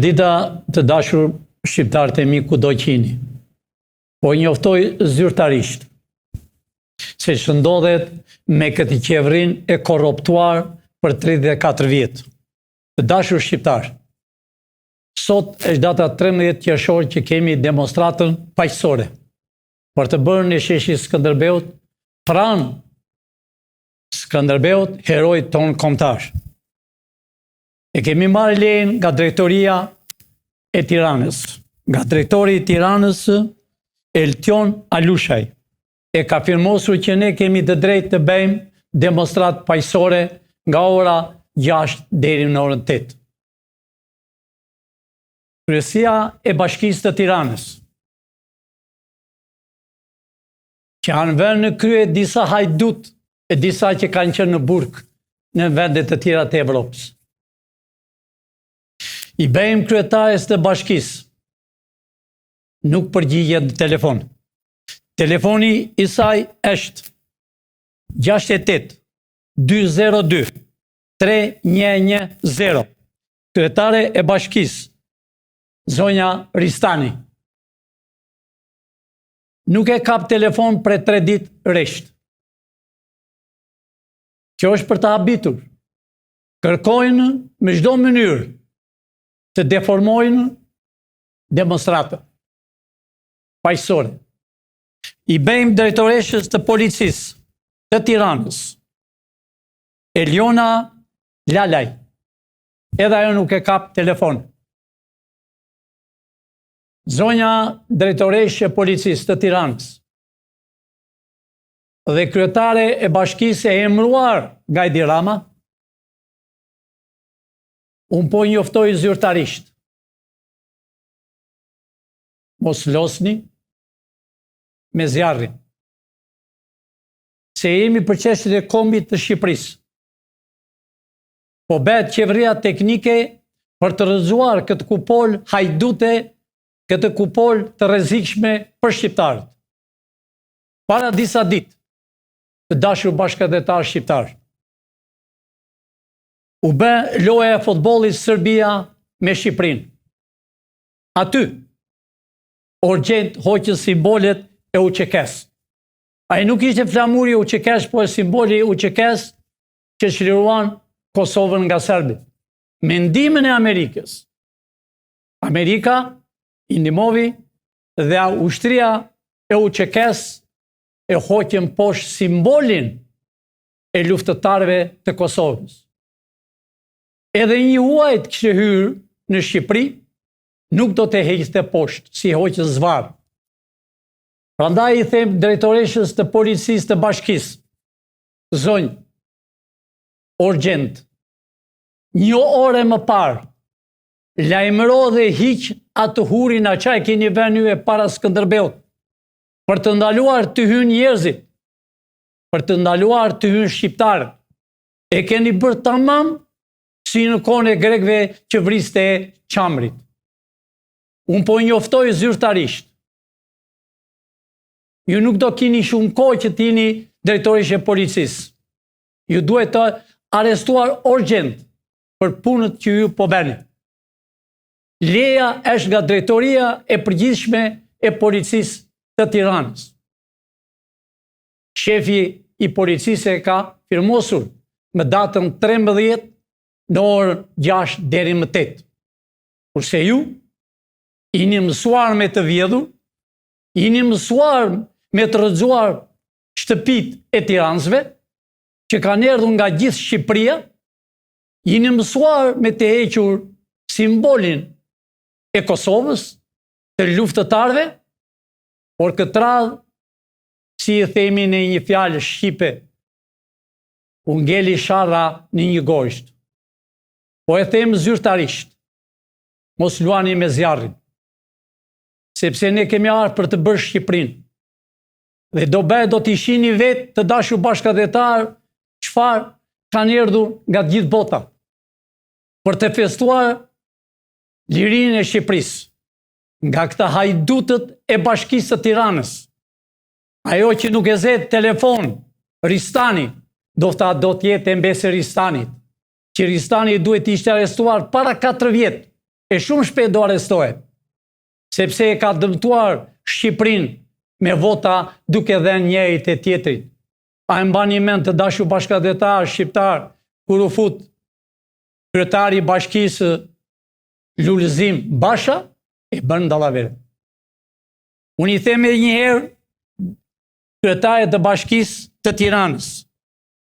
Dita të dashur shqiptarët e mi kudo qini, po njoftoj zyrtarisht se shëndodhet me këtë qeverin e korruptuar për 34 vjetë. Të dashur shqiptarë, sot është data 13 qershor që kemi demonstratën paqësore për të bërë në sheshi Skënderbeut, pranë Skënderbeut, herojt tonë kombëtar. E kemi marrë lejen nga drejtoria e Tiranës, nga drejtori i Tiranës Eltion Alushaj. E ka firmosur që ne kemi të drejtë të bëjmë demonstratë paqësore nga ora 6 deri në orën 8. Kryesia e Bashkisë të Tiranës, që kanë vënë në krye disa hajdut e disa që kanë qenë në burg në vendet të tjera të Evropës. I bëjmë kryetares të bashkisë, nuk përgjigjet në telefon. Telefoni i saj është 68 202 3110. Kryetare e bashkisë, zonja Ristani. Nuk e kap telefon për 3 ditë rresht. Kjo është për të habitur. Kërkojnë me çdo mënyrë të deformojnë demonstratën paqësore. I bëjmë drejtoreshës të policisë të Tiranës, Eliona Lalaj, edhe ajo nuk e kap telefon. Zonja drejtoreshë e policisë të Tiranës dhe kryetare e bashkisë e emëruar nga Edi Rama, unë po njoftoj zyrtarisht. Mos losni me zjarrin, se jemi për çështjet e kombit të Shqipërisë. Po bëhet qeveria teknike për të rrëzuar këtë kupol hajdute, këtë kupol të rrezikshme për shqiptarët. Para disa ditë, të dashur bashkëdhetar shqiptar, u bë loja e futbollit Serbia me Shqipërinë. Aty, urgjent hoqën simbolet e UÇK-s. Ai nuk ishte flamuri i UÇK-s, po e simboli i UÇK-s që çliruan Kosovën nga serbët. Me ndihmën e Amerikës. Amerika i ndihmoi dhe ushtria e UÇK-s e hoqën poshtë simbolin e luftëtarëve të Kosovës. Edhe një huajt kishte hyrë në Shqipëri, nuk do të heqte poshtë, si hoqën zvarë. Prandaj i them drejtoreshës të policisë të bashkisë, zonjë, urgjent, një orë më parë, lajmëro dhe hiq atë hurin a çaj keni vënë ju e para Skënderbeut, për të ndaluar të hynë njerëzit, për të ndaluar të hynë shqiptarët. E keni bërë tamam si në kohën e grekëve që vriste qamrit. Unë po njoftoj zyrtarisht. Ju nuk do keni shumë kohë që t'jeni drejtoresh e policisë. Ju duhet të arrestuar urgjent për punët që ju po bëni. Leja është nga drejtoria e përgjithshme e policisë të Tiranës. Shefi i policisë e ka firmosur me datën 13 në orën 6 deri më 8. Kurse ju, jeni mësuar me të vjedhur, jeni mësuar me të rrëzuar shtëpit e tiranësve, që kanë erdhur nga gjithë Shqipëria, jeni mësuar me të hequr simbolin e Kosovës, të luftëtarëve, por këtë radhë, si i themi në një fjalë shqipe, u ngeli sharra në një gojsht. Po e them zyrtarisht, mos luani me zjarrin, sepse ne kemi ardhur për të bërë Shqipërinë. Dhe do t'i shihni vetë të dashur bashkëdhetar çfarë kanë erdhur nga gjithë bota për të festuar lirinë e Shqipërisë nga këta hajdutët e Bashkisë së Tiranës. Ajo që nuk e zet telefon Ristani, do të jetë e mbesë Ristanit, që Ristani duhet ishte arrestuar para 4 vjetë, e shumë shpejt do arrestohet, sepse e ka dëmtuar Shqipërinë me vota duke dhënë njërit e tjetrit. A e mbani mend të dashur bashkëdhetar shqiptar kur u fut kryetari i bashkisë Lulzim Basha e bën dallavere. Unë i them edhe një herë kryetarit të bashkisë të Tiranës,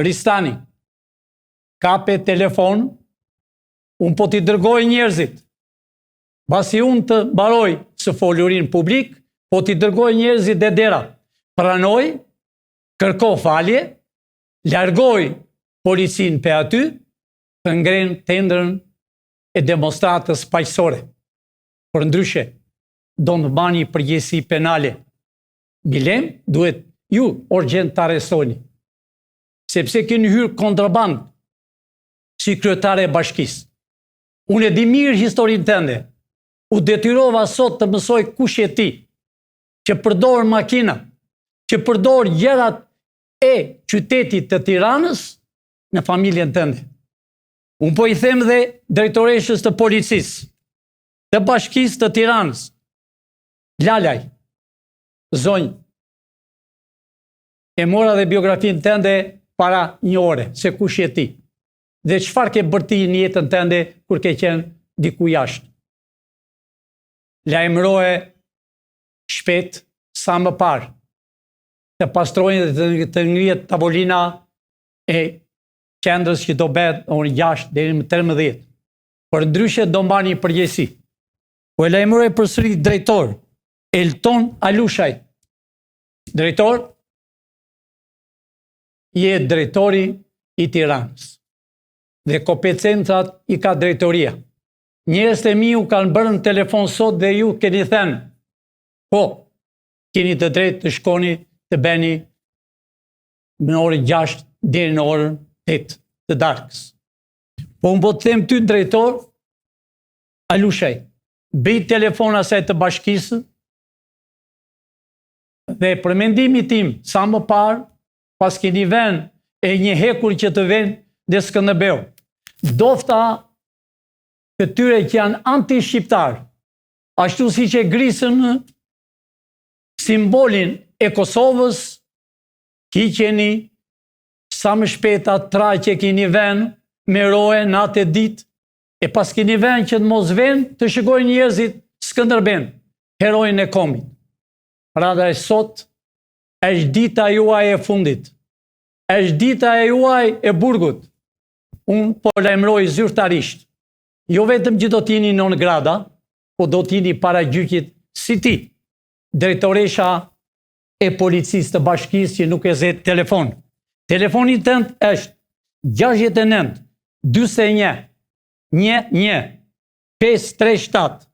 Ristani, kape telefon, unë po t'i dërgoj njerëzit, basi unë të mbaroj së folurin publik, po t'i dërgoj njerëzit dhe dera, pranoj, kërko falje, largoj policin pe aty, të ngren tendrën e demonstratës paqësore. Por ndryshe, do në bani përgjësi penale. Bilem, duhet ju urgjent të arrestoni, sepse keni hyrë kontraband si kryetare e bashkisë. Unë e di mirë historinë tënde, u detyrova sot të mësoj kush je ti, që përdor makina, që përdor gjërat e qytetit të Tiranës në familjen tënde. Unë po i them dhe drejtoreshës të policisë, të bashkisë të Tiranës, Lalaj, zonjë, e mora dhe biografinë tënde para një ore, se kush je ti, dhe çfarë ke bërë ti në jetën tënde kur ke qenë diku jashtë. Lajmëroje shpejt sa më parë, të pastrojnë dhe të ngrihet tavolina e qendrës që do bëhet orë 6 deri në 13. Por ndryshe do mbani përgjegjësi. Po e lajmëroj përsëri drejtor Elton Alushaj. Drejtor, je drejtori i Tiranës dhe kompetencat i ka drejtoria. Njerëzit e mi u kanë bërë në telefon sot dhe ju keni thënë, po, keni të drejtë të shkoni të bëni në orën 6 deri në orën 8 të darkës. Po unë po të them ty drejtor Alushaj, bëj telefon asaj të bashkisë dhe për mendimin tim sa më parë, pas keni vënë e një hekur që të vënë dhe Skënderbeu. Dofta të tyre që janë anti-shqiptar, ashtu si që grisën simbolin e Kosovës, hiqeni sa më shpeta tra që keni vënë me roje natë e ditë, e pas keni vënë që të mos vënë të shikojnë njerëzit Skënderben, herojin e kombit. Rada e sot, është dita juaj e fundit, është dita e juaj e burgut. Unë po lajmëroj zyrtarisht, jo vetëm që do t'jini non grada, po do t'jini para gjykit si ti, drejtoresha e policisë të bashkisë që nuk e zet telefon. Telefoni tënd është 69 41 11 537.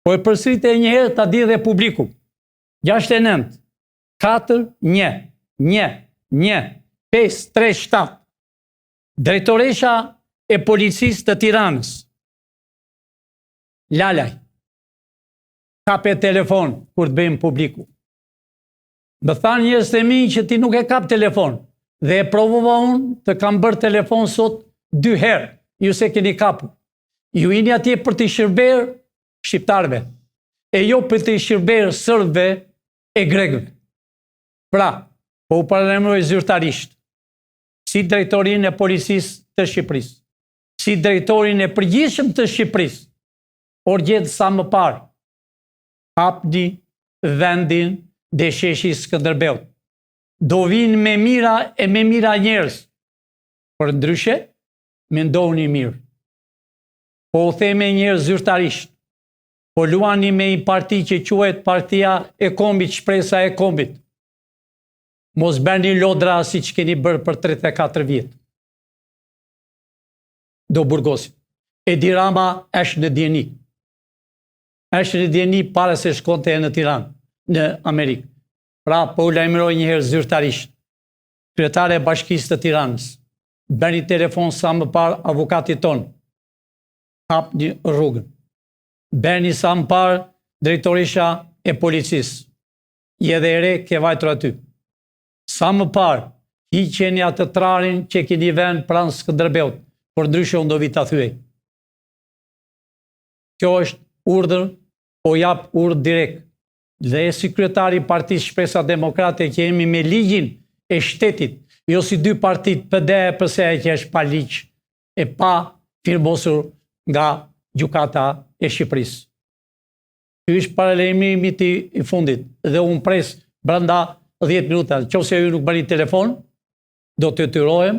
Po e përsërit e një herë ta di dhe publiku. 69 41 11 537. Drejtoresha e policisë të Tiranës. Lalaj, kape telefon kur të bëjmë publiku. Më thanë njerëzit e mi që ti nuk e kap telefon, dhe e provova unë të kam bërë telefon sot 2 herë, ju se keni kapu. Ju jeni atje për të shërber shqiptarve, e jo për të shërber sërbëve e grekëve. Pra, po u paralajmëroj zyrtarisht, si drejtorin e policisë të Shqipërisë, si drejtorin e përgjithshëm të Shqipërisë, urgjent sa më parë, hapni vendin dhe sheshi Skënderbeut. Do vinë me mira e me mira njerëz, por ndryshe, mendoni mirë. Po u theme njerëz zyrtarisht, po luani me një parti që quhet Partia e Kombit, Shpresa e Kombit. Mos bëni lodra si që keni bërë për 34 vjetë. Do burgosit. Edi Rama është në dieni. Është në dieni para se shkonte në Tiranë, në Amerikë. Pra, po u lajmëroj një herë zyrtarisht. Kryetare e Bashkisë të Tiranës. Bëni telefon sa më parë avokatit tonë. Hapni rrugën. Bëni sa më parë drejtoresha e policisë. Je dhe ere ke vajtur aty. Sa më parë, hiqeni atë trarin që keni vënë pranë Skënderbeut, por ndryshe unë do vi ta thyej. Kjo është urdhër, po jap urdhër direkt. Dhe si kryetari i Partisë Shpresa Demokrate që jemi me ligjin e shtetit, jo si dy partit PD-ja përse që është pa ligj e pa firmosur nga gjykata e Shqipërisë. Ky është paralajmërimi i fundit dhe unë pres brenda 10 minuta. Nëse ju nuk bëni telefon, do të tyrohem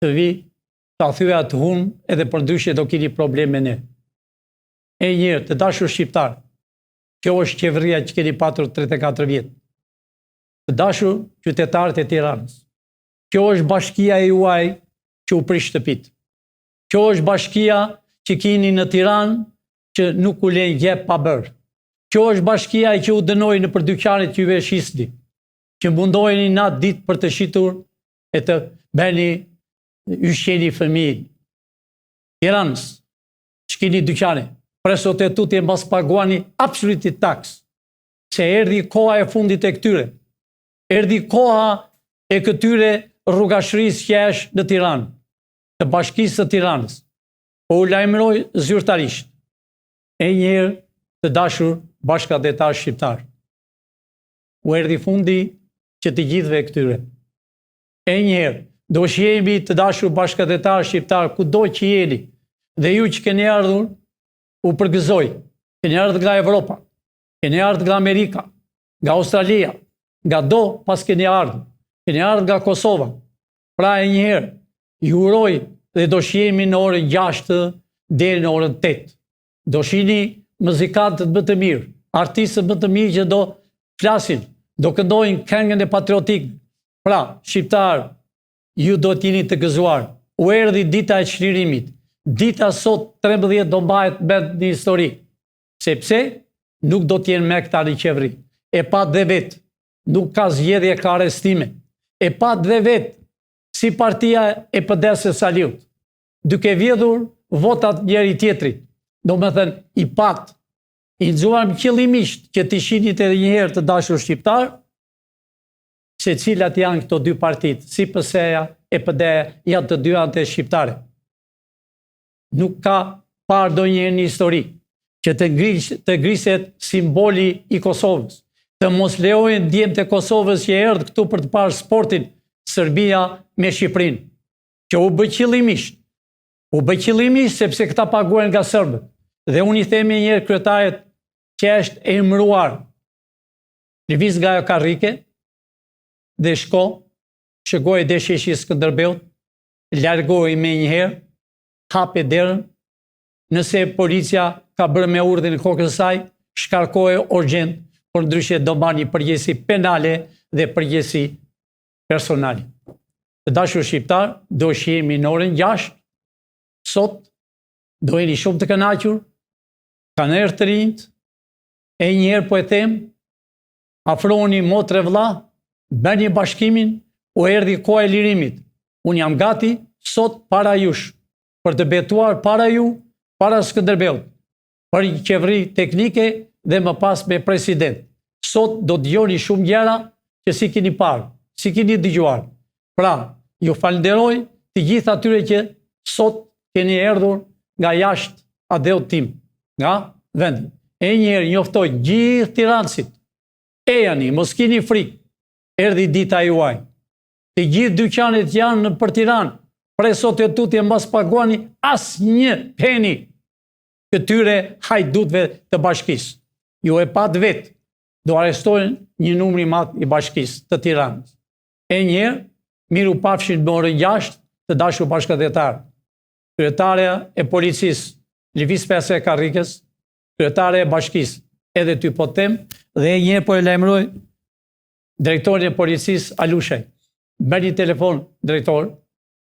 të vi ta thyja të hun edhe përndryshe do keni probleme ne. E njërë, të dashur shqiptar, kjo është qeveria që keni patur 34 vjetë. Të dashur qytetarët e Tiranës, kjo është bashkia e juaj që u prish shtëpit. Kjo është bashkia që keni në Tiranë që nuk u len gjep pa bërë. Kjo është bashkia që u dënoi në dyqanet që juve shisni, që mundoheni natë ditë për të shitur e të bëni ushqeni fëmijë. Tiranës, që keni dyqane, presot e tutje mbas paguani absolutit taks, se erdhi koha e fundit e këtyre. Erdhi koha e këtyre rrugashërisë që është në Tiranë, të bashkisë të Tiranës. Po u lajmëroj zyrtarisht. E njëherë të dashur bashkëdhetar shqiptar. U erdhi fundi që të gjithëve këtyre. E njëherë, do që jemi të dashur bashkëdhetar shqiptar, kudo që jeni, dhe ju që keni ardhur, u përgëzoj, keni ardhur nga Evropa, keni ardhur nga Amerika, nga Australia, nga do pas keni ardhur nga Kosova. Pra e njëherë, ju uroj dhe do që jemi në orën 6 dhe në orën 8. Do shini muzikantët më të mirë, artistët më të mirë që do flasin, do këndojnë këngën e patriotikë. Pra, shqiptar, ju do t'jeni të gëzuar. U erdhi dita e çlirimit. Dita sot 13 do mbahet në histori. Sepse nuk do t'jenë me këta në qeveri. E pat dhe vetë, nuk ka zgjedhje, ka arrestime. E pat dhe vetë, si partia e PD-s së Saliut, duke vjedhur votat njëri tjetrit. Do me thënë, i pat, i nxuam qëllimisht që të shinit edhe njëherë të dashur shqiptar, se cilat janë këto dy partit, si PS-ja e PD-ja, janë të dy anët e shqiptare. Nuk ka parë do një në histori që të griset simboli i Kosovës, të mos leojnë djemtë e Kosovës që erdhë këtu për të parë sportin Serbia me Shqipërinë, që u bë qëllimisht. U bë qëllimisht sepse këta paguajnë nga serbët. Dhe unë i themi njërë kryetarit që është e emëruar, lëviz nga ajo karrike dhe shkoj dhe sheshi Skënderbeut, largoj me njëherë, hape derën, nëse policia ka bërë me urdhën e kokës saj, shkarkoje urgjent, por ndryshe do bani përgjësi penale dhe përgjësi personale. Të dashur shqiptar, do që jemi në orën 6, sot, do jeni shumë të kënaqur, kanë erë të rinjt, e njëherë po e them, afroni motre vëlla, bëni bashkimin, u erdhi koha e lirimit. Unë jam gati, sot para jush, për të betuar para ju, para Skënderbeut, për një qeveri teknike dhe më pas me president. Sot do dëgjoni shumë gjëra që si keni parë, si keni dëgjuar. Pra, ju falenderoj të gjithë atyre që sot keni erdhur nga jashtë adheut tim, nga vendi. E njëherë njoftoj gjithë tiranësit, e jani, mos keni frikë, erdhi dita juaj. Të gjithë dyqanet janë për Tiranë, pre sot e tutje mbas paguani as një peni këtyre hajdutve të bashkisë. Ju e pat vetë, do arrestojnë një numër i madh i bashkisë të Tiranës. E njëherë, miru pafshin në orën 6 të dashur bashkëdhetar. Kryetaria e policisë, Lëviz Pese Karrikës, kryetaria e bashkisë, edhe ty po them, dhe e njëherë po e lajmëroj drejtorin e policisë Alushaj. Bëni telefon drejtor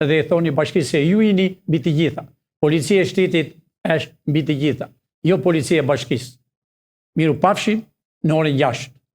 dhe e thoni bashkisë se ju jeni mbi të gjitha. Policia e shtetit është mbi të gjitha, jo policia e bashkisë. Miru pafshim në orën 6.